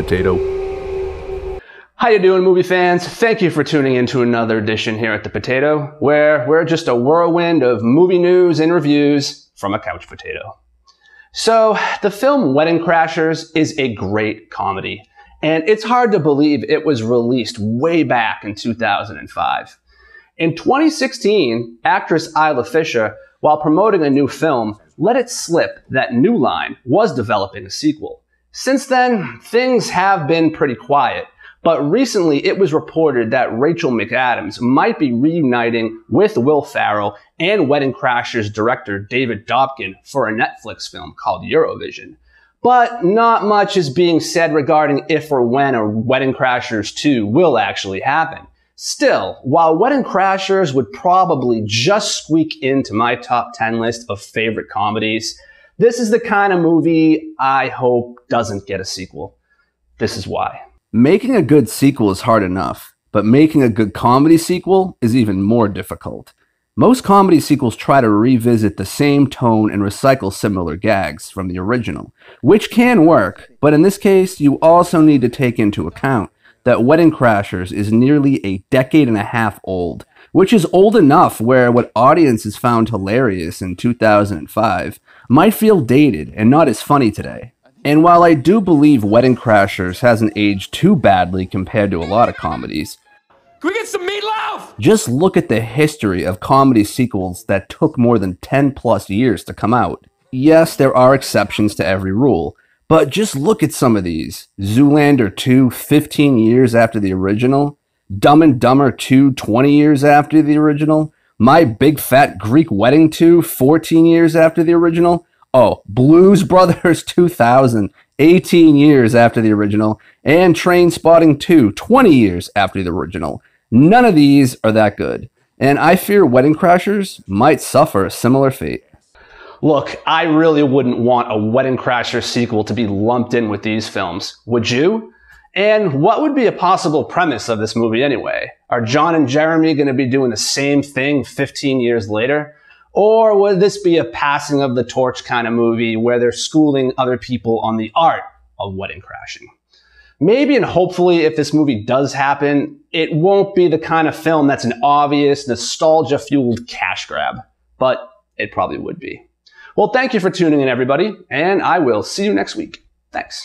Potato. How you doing, movie fans? Thank you for tuning in to another edition here at The Potato, where we're just a whirlwind of movie news and reviews from a couch potato. So, the film Wedding Crashers is a great comedy, and it's hard to believe it was released way back in 2005. In 2016, actress Isla Fisher, while promoting a new film, let it slip that New Line was developing a sequel. Since then, things have been pretty quiet, but recently it was reported that Rachel McAdams might be reuniting with Will Ferrell and Wedding Crashers director David Dobkin for a Netflix film called Eurovision. But not much is being said regarding if or when a Wedding Crashers 2 will actually happen. Still, while Wedding Crashers would probably just squeak into my top 10 list of favorite comedies, this is the kind of movie I hope doesn't get a sequel. This is why. Making a good sequel is hard enough, but making a good comedy sequel is even more difficult. Most comedy sequels try to revisit the same tone and recycle similar gags from the original, which can work, but in this case, you also need to take into account that Wedding Crashers is nearly a decade and a half old, which is old enough where what audiences found hilarious in 2005 might feel dated and not as funny today. And while I do believe Wedding Crashers hasn't aged too badly compared to a lot of comedies, can we get some meatloaf? Just look at the history of comedy sequels that took more than 10 plus years to come out. Yes, there are exceptions to every rule, but just look at some of these. Zoolander 2, 15 years after the original. Dumb and Dumber 2, 20 years after the original. My Big Fat Greek Wedding 2, 14 years after the original. Oh, Blues Brothers 2000, 18 years after the original. And Trainspotting 2, 20 years after the original. None of these are that good. And I fear Wedding Crashers might suffer a similar fate. Look, I really wouldn't want a Wedding Crashers sequel to be lumped in with these films. Would you? And what would be a possible premise of this movie anyway? Are John and Jeremy going to be doing the same thing 15 years later? Or would this be a passing of the torch kind of movie where they're schooling other people on the art of wedding crashing? Maybe and hopefully if this movie does happen, it won't be the kind of film that's an obvious, nostalgia-fueled cash grab. But it probably would be. Well, thank you for tuning in, everybody, and I will see you next week. Thanks.